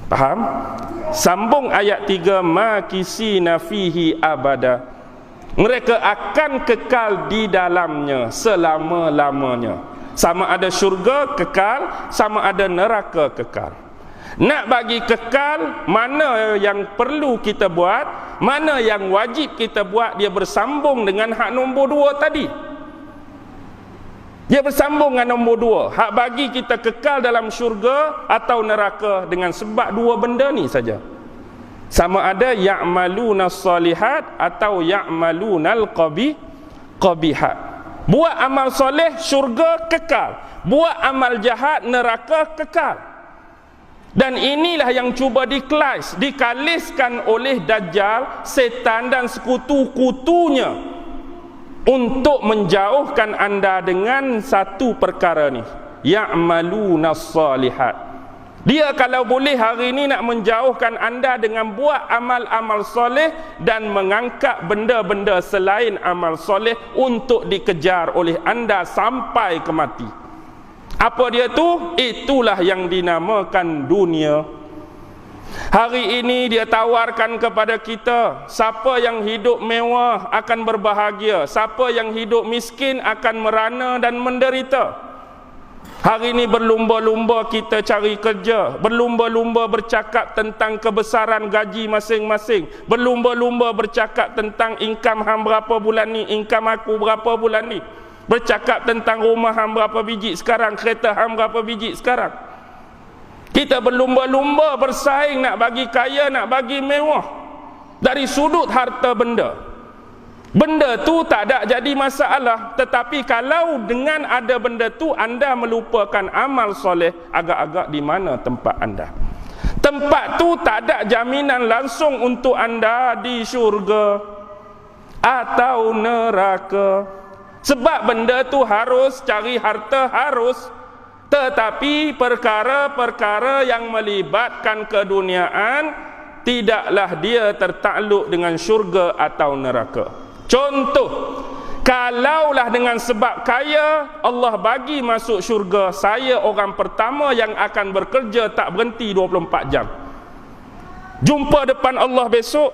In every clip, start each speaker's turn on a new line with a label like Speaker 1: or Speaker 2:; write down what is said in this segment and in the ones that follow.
Speaker 1: Faham? Sambung ayat 3, makisina fihi abada. Mereka akan kekal di dalamnya selama-lamanya. Sama ada syurga kekal, sama ada neraka kekal. Nak bagi kekal, mana yang perlu kita buat, mana yang wajib kita buat, dia bersambung dengan hak nombor 2 tadi. Dia bersambung dengan nombor 2. Hak bagi kita kekal dalam syurga atau neraka dengan sebab 2 benda ni saja. Sama ada ya'malunas solihat atau ya'malunal qabihat. Buat amal soleh, syurga kekal. Buat amal jahat, neraka kekal. Dan inilah yang cuba dikaliskan oleh Dajjal, setan dan sekutu-kutunya untuk menjauhkan anda dengan satu perkara ni, ya'malunas solihat. Dia kalau boleh hari ini nak menjauhkan anda dengan buat amal-amal soleh dan mengangkat benda-benda selain amal soleh untuk dikejar oleh anda sampai ke mati. Apa dia tu? Itulah yang dinamakan dunia. Hari ini dia tawarkan kepada kita, siapa yang hidup mewah akan berbahagia, siapa yang hidup miskin akan merana dan menderita. Hari ini berlumba-lumba kita cari kerja, berlumba-lumba bercakap tentang kebesaran gaji masing-masing, berlumba-lumba bercakap tentang income hang berapa bulan ni, income aku berapa bulan ni, bercakap tentang rumah hang berapa biji sekarang, kereta hang berapa biji sekarang. Kita berlumba-lumba bersaing nak bagi kaya, nak bagi mewah dari sudut harta benda. Benda tu tak ada jadi masalah, tetapi kalau dengan ada benda tu anda melupakan amal soleh, agak-agak di mana tempat anda? Tempat tu tak ada jaminan langsung untuk anda di syurga atau neraka. Sebab benda tu harus cari harta, harus. Tetapi perkara-perkara yang melibatkan keduniaan tidaklah dia tertakluk dengan syurga atau neraka. Contoh, kalaulah dengan sebab kaya Allah bagi masuk syurga, saya orang pertama yang akan bekerja tak berhenti 24 jam. Jumpa depan Allah besok,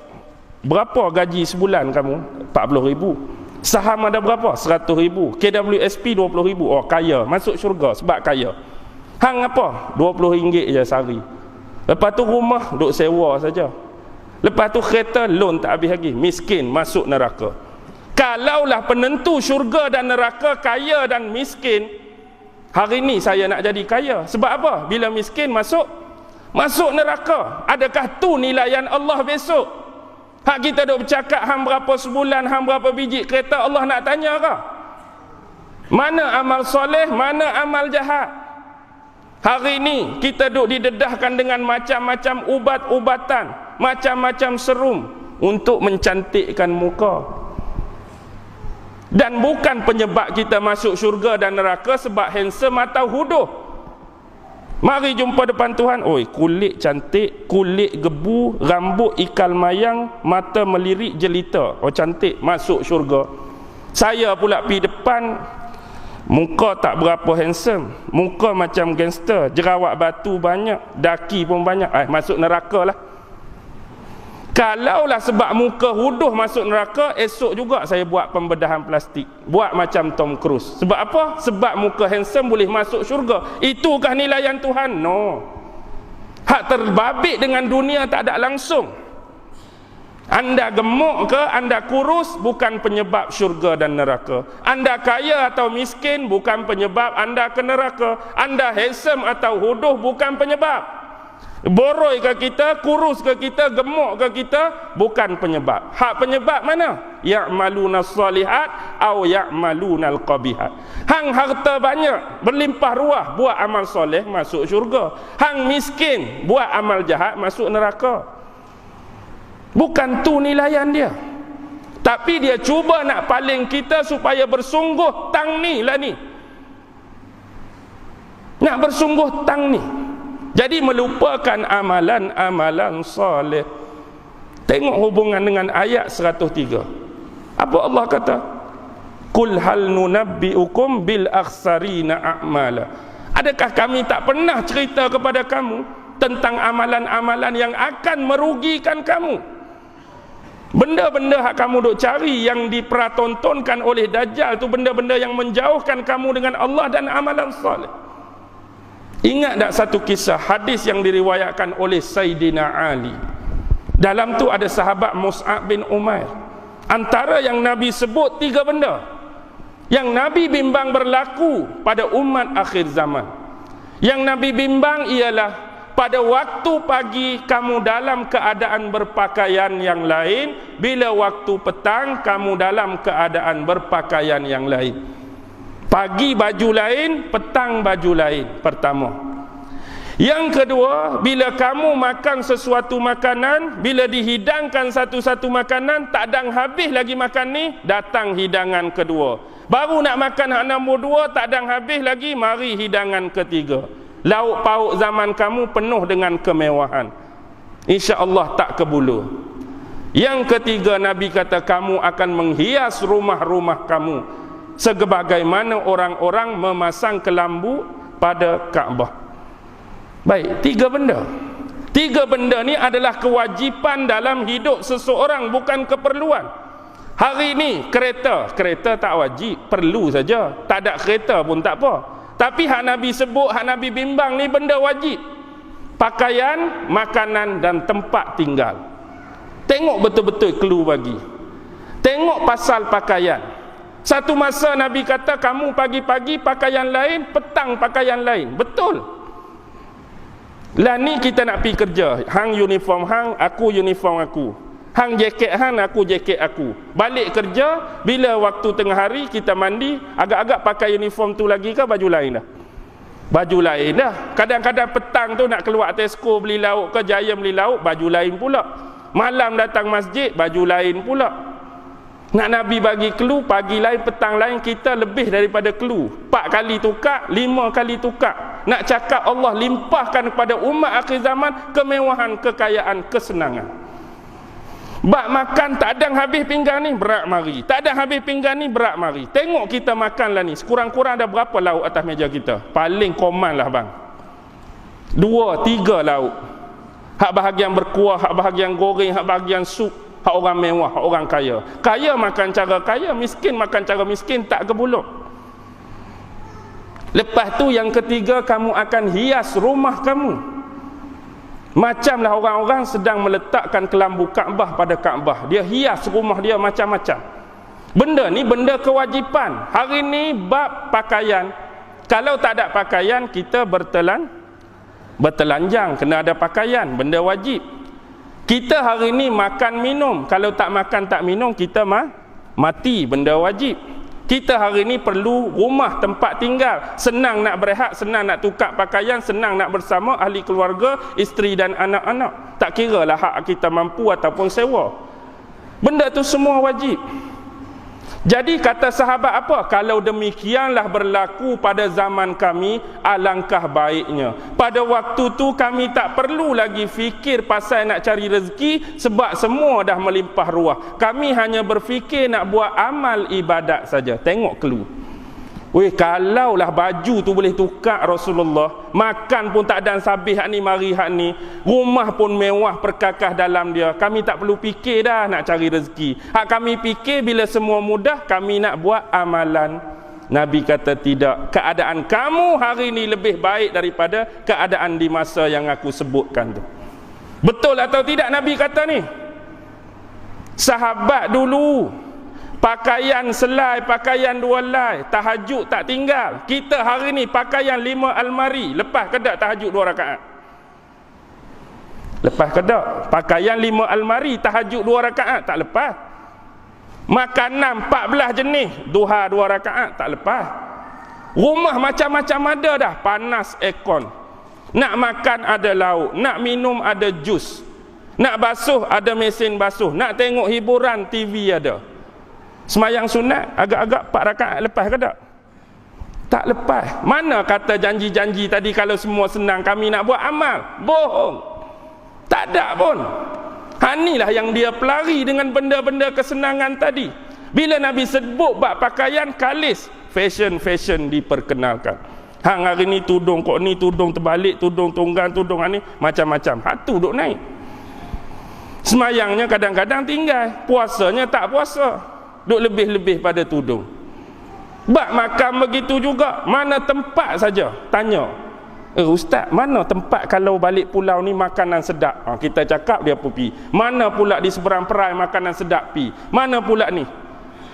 Speaker 1: berapa gaji sebulan kamu? 40,000. Saham ada berapa? 100,000. KWSP 20,000. Oh, kaya, masuk syurga sebab kaya. Hang apa? RM20 je sehari. Lepas tu rumah duk sewa saja. Lepas tu kereta loan tak habis lagi, miskin, masuk neraka. Kalaulah penentu syurga dan neraka kaya dan miskin, hari ni saya nak jadi kaya. Sebab apa? Bila miskin masuk neraka. Adakah tu nilaian Allah besok? Hak kita duk bercakap hang berapa sebulan, hang berapa biji kereta, Allah nak tanya ke? Mana amal soleh, mana amal jahat? Hari ni kita duk didedahkan dengan macam-macam ubat-ubatan, macam-macam serum untuk mencantikkan muka. Dan bukan penyebab kita masuk syurga dan neraka sebab handsome atau huduh. Mari jumpa depan Tuhan, oi, kulit cantik, kulit gebu, rambut ikal mayang, mata melirik jelita. Oh, cantik, masuk syurga. Saya pula pergi depan, muka tak berapa handsome, muka macam gangster, jerawat batu banyak, daki pun banyak, masuk neraka lah. Kalaulah sebab muka huduh masuk neraka, esok juga saya buat pembedahan plastik, buat macam Tom Cruise. Sebab apa? Sebab muka handsome boleh masuk syurga. Itukah nilaian Tuhan? No. Hak terbabit dengan dunia tak ada langsung. Anda gemuk ke, anda kurus, bukan penyebab syurga dan neraka. Anda kaya atau miskin, bukan penyebab anda ke neraka. Anda handsome atau huduh, bukan penyebab. Boroi ke kita, kurus ke kita, gemuk ke kita, bukan penyebab. Hak penyebab mana? Ya'malunas solihat au ya'malunal qabihat. Hang harta banyak, berlimpah ruah, buat amal soleh, masuk syurga. Hang miskin, buat amal jahat, masuk neraka. Bukan tu nilaian dia. Tapi dia cuba nak paling kita supaya bersungguh tang ni lah ni. Nak bersungguh tang ni. Jadi melupakan amalan-amalan soleh. Tengok hubungan dengan ayat 103. Apa Allah kata? Qul hal nunabbiukum bil akhsarina a'mala. Adakah kami tak pernah cerita kepada kamu tentang amalan-amalan yang akan merugikan kamu. Benda-benda yang kamu duk cari yang diperatontonkan oleh Dajjal tu benda-benda yang menjauhkan kamu dengan Allah dan amalan soleh. Ingat tak satu kisah hadis yang diriwayatkan oleh Sayyidina Ali. Dalam tu ada sahabat Mus'ab bin Umair. Antara yang Nabi sebut 3 benda yang Nabi bimbang berlaku pada umat akhir zaman. Yang Nabi bimbang ialah pada waktu pagi kamu dalam keadaan berpakaian yang lain, bila waktu petang kamu dalam keadaan berpakaian yang lain. Pagi baju lain, petang baju lain. Pertama. Yang kedua, bila kamu makan sesuatu makanan, bila dihidangkan satu-satu makanan, tak dang habis lagi makan ni, datang hidangan kedua. Baru nak makan hak nombor 2, tak dang habis lagi, mari hidangan ketiga. Lauk pauk zaman kamu penuh dengan kemewahan. InsyaAllah tak kebulu. Yang ketiga, Nabi kata kamu akan menghias rumah-rumah kamu sebagaimana orang-orang memasang kelambu pada Kaabah. Baik, 3 benda. 3 benda ni adalah kewajipan dalam hidup seseorang, bukan keperluan. Hari ni kereta tak wajib, perlu saja. Tak ada kereta pun tak apa. Tapi hak Nabi sebut, hak Nabi bimbang ni benda wajib. Pakaian, makanan dan tempat tinggal. Tengok betul-betul clue bagi. Tengok pasal pakaian. Satu masa Nabi kata kamu pagi-pagi pakaian lain, petang pakaian lain. Betul. Lah ni kita nak pergi kerja. Hang uniform hang, aku uniform aku. Hang jaket hang, aku jaket aku. Balik kerja, bila waktu tengah hari kita mandi, agak-agak pakai uniform tu lagi ke baju lain dah? Baju lain dah. Kadang-kadang petang tu nak keluar Tesco beli lauk ke Jaya beli lauk, baju lain pula. Malam datang masjid, baju lain pula. Nak Nabi bagi clue, pagi lain, petang lain, kita lebih daripada clue. 4 kali tukar, 5 kali tukar. Nak cakap Allah limpahkan kepada umat akhir zaman kemewahan, kekayaan, kesenangan. Bak makan tak ada habis pinggan ni, berat mari. Tak ada habis pinggan ni, berat mari. Tengok kita makan lah ni, sekurang-kurang ada berapa lauk atas meja kita? Paling common lah bang, 2, 3 lauk. Hak bahagian berkuah, hak bahagian goreng, hak bahagian sup. Hak orang mewah, hak orang kaya. Kaya makan cara kaya, miskin makan cara miskin, tak kebuluk. Lepas tu yang ketiga, kamu akan hias rumah kamu. Macamlah orang-orang sedang meletakkan kelambu Kaabah pada Kaabah. Dia hias rumah dia macam-macam. Benda ni benda kewajipan. Hari ni bab pakaian. Kalau tak ada pakaian, kita bertelanjang, kena ada pakaian, benda wajib. Kita hari ni makan minum, kalau tak makan tak minum kita mati, benda wajib. Kita hari ni perlu rumah, tempat tinggal, senang nak berehat, senang nak tukar pakaian, senang nak bersama ahli keluarga, isteri dan anak-anak. Tak kira lah hak kita mampu ataupun sewa. Benda tu semua wajib. Jadi kata sahabat apa? Kalau demikianlah berlaku pada zaman kami, alangkah baiknya. Pada waktu tu kami tak perlu lagi fikir pasal nak cari rezeki, sebab semua dah melimpah ruah. Kami hanya berfikir nak buat amal ibadat saja. Tengok clue. Weh, kalaulah baju tu boleh tukar Rasulullah, makan pun tak ada sabih hak ni mari hak ni, rumah pun mewah perkakah dalam dia, kami tak perlu fikir dah nak cari rezeki. Hak kami fikir bila semua mudah, kami nak buat amalan. Nabi kata tidak, keadaan kamu hari ni lebih baik daripada keadaan di masa yang aku sebutkan tu. Betul atau tidak Nabi kata ni? Sahabat dulu pakaian selai, pakaian 2 lai, tahajud tak tinggal. Kita hari ni pakaian 5 almari, lepas ke tak tahajud 2 rakaat? Lepas ke tak? Pakaian 5 almari, tahajud 2 rakaat, tak lepas. Makanan 14 jenis, duha 2 rakaat, tak lepas. Rumah macam-macam ada dah, panas aircon. Nak makan ada lauk, nak minum ada jus, nak basuh ada mesin basuh, nak tengok hiburan TV ada. Semayang sunat agak-agak 4 rakaat lepas ke tak? Tak lepas. Mana kata janji-janji tadi kalau semua senang kami nak buat amal? Bohong. Tak ada pun. Inilah yang dia pelari dengan benda-benda kesenangan tadi. Bila Nabi sebut bab pakaian, kalis fashion diperkenalkan. Hang hari ni tudung kok ni, tudung terbalik, tudung tunggang, tudung ni macam-macam. Hak tu duk naik. Semayangnya kadang-kadang tinggal, puasanya tak puasa, duk lebih-lebih pada tudung. Bak makan begitu juga, mana tempat saja tanya, ustaz, mana tempat kalau balik pulau ni makanan sedap? Kita cakap dia pergi. Mana pula di seberang perai makanan sedap pi? Mana pula ni?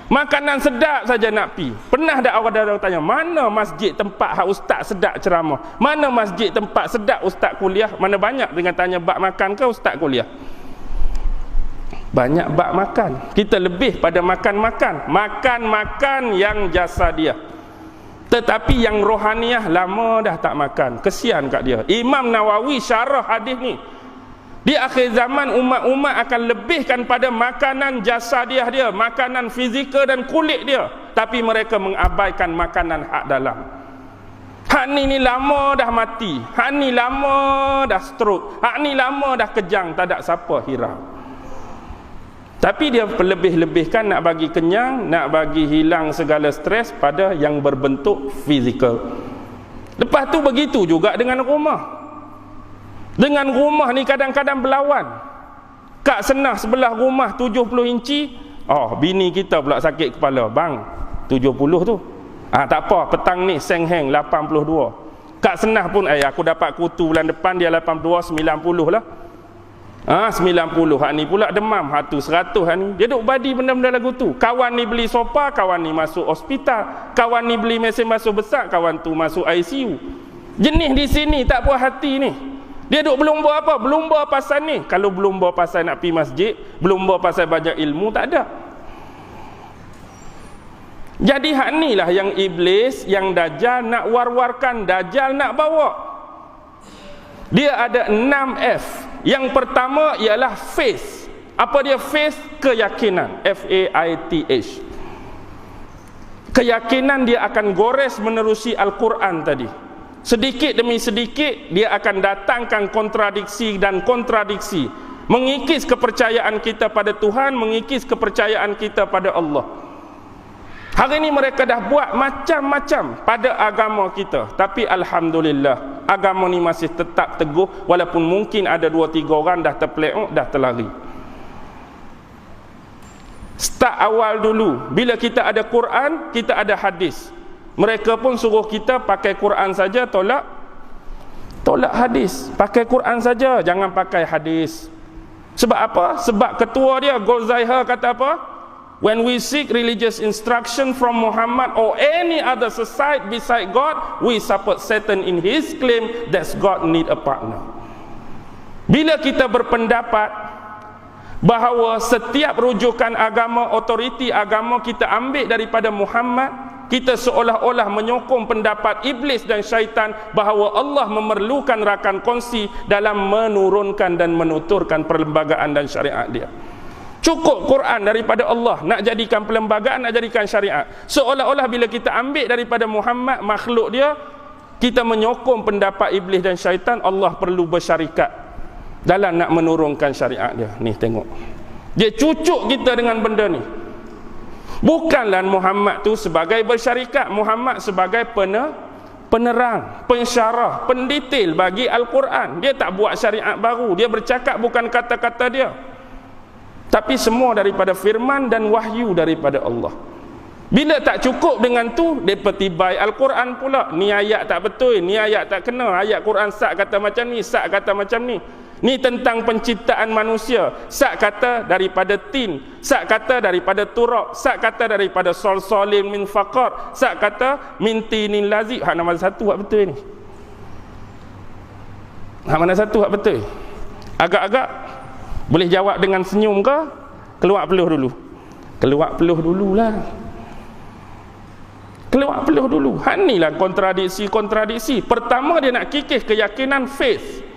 Speaker 1: Makanan sedap saja nak pi. Pernah tak orang tanya, mana masjid tempat hak ustaz sedap ceramah? Mana masjid tempat sedap ustaz kuliah? Mana banyak dengan tanya bab makan ke ustaz kuliah? Banyak bab makan. Kita lebih pada makan-makan. Makan-makan yang jasadiah. Tetapi yang rohaniah lama dah tak makan. Kesian kat dia. Imam Nawawi syarah hadis ni. Di akhir zaman umat-umat akan lebihkan pada makanan jasadiah dia, makanan fizikal dan kulit dia, tapi mereka mengabaikan makanan hak dalam. Hak ni lama dah mati, hak ni lama dah stroke, hak ni lama dah kejang, tak ada siapa hirau. Tapi dia lebih-lebihkan nak bagi kenyang, nak bagi hilang segala stres pada yang berbentuk fizikal. Lepas tu begitu juga dengan rumah. Dengan rumah ni kadang-kadang berlawan. Kak Senah sebelah rumah 70 inci, bini kita pula sakit kepala, bang 70 tu. Tak apa, petang ni Seng Heng 82. Kak Senah pun aku dapat kutu bulan depan, dia 82, 90 lah. 90. Hak ni pula demam, hak tu 100 hak ni. Dia duk badi benda-benda lagu tu. Kawan ni beli sofa, kawan ni masuk hospital. Kawan ni beli mesin basuh besar, kawan tu masuk ICU. Jenis di sini tak puas hati ni. Dia duk berlumba apa? Berlumba pasal ni. Kalau berlumba pasal nak pergi masjid, berlumba pasal banyak ilmu, tak ada. Jadi hak ni lah yang iblis, yang Dajjal nak war-warkan. Dajjal nak bawa. Dia ada 6 F. Yang pertama ialah faith. Apa dia faith? Keyakinan. F-A-I-T-H. Keyakinan dia akan gores menerusi Al-Quran tadi. Sedikit demi sedikit dia akan datangkan kontradiksi dan kontradiksi, mengikis kepercayaan kita pada Tuhan, mengikis kepercayaan kita pada Allah. Hari ini mereka dah buat macam-macam pada agama kita, tapi alhamdulillah agama ni masih tetap teguh, walaupun mungkin ada 2-3 orang dah terpeleok, dah terlari. Start awal dulu, bila kita ada Quran, kita ada hadis. Mereka pun suruh kita pakai Quran saja, tolak hadis. Pakai Quran saja, jangan pakai hadis. Sebab apa? Sebab ketua dia Golzaiha kata apa? When we seek religious instruction from Muhammad or any other society beside God, we support Satan in his claim that God need a partner. Bila kita berpendapat bahawa setiap rujukan agama, otoriti agama kita ambil daripada Muhammad, kita seolah-olah menyokong pendapat iblis dan syaitan bahawa Allah memerlukan rakan kongsi dalam menurunkan dan menuturkan perlembagaan dan syariat dia. Cukup Quran daripada Allah, nak jadikan perlembagaan, nak jadikan syariat. Seolah-olah bila kita ambil daripada Muhammad, makhluk dia, kita menyokong pendapat iblis dan syaitan, Allah perlu bersyarikat dalam nak menurunkan syariat dia. Ni tengok, dia cucuk kita dengan benda ni. Bukanlah Muhammad tu sebagai bersyarikat, Muhammad sebagai penerang, pensyarah, pendetail bagi Al-Quran. Dia tak buat syariat baru, dia bercakap bukan kata-kata dia, tapi semua daripada firman dan wahyu daripada Allah. Bila tak cukup dengan tu, dia petibai Al-Quran pula. Ni ayat tak betul, ni ayat tak kena, ayat Quran sak kata macam ni, sak kata macam ni. Ni tentang penciptaan manusia, sak kata daripada tin, sak kata daripada turab, sak kata daripada solsolin min faqar, sak kata min tinin lazib. Hak mana satu hak betul ni? Hak mana satu hak betul? Agak-agak boleh jawab dengan senyum ke? Keluar peluh dulu. Keluar peluh dululah. Keluar peluh dulu. Hak ni lah kontradiksi-kontradiksi. Pertama dia nak kikis keyakinan faith.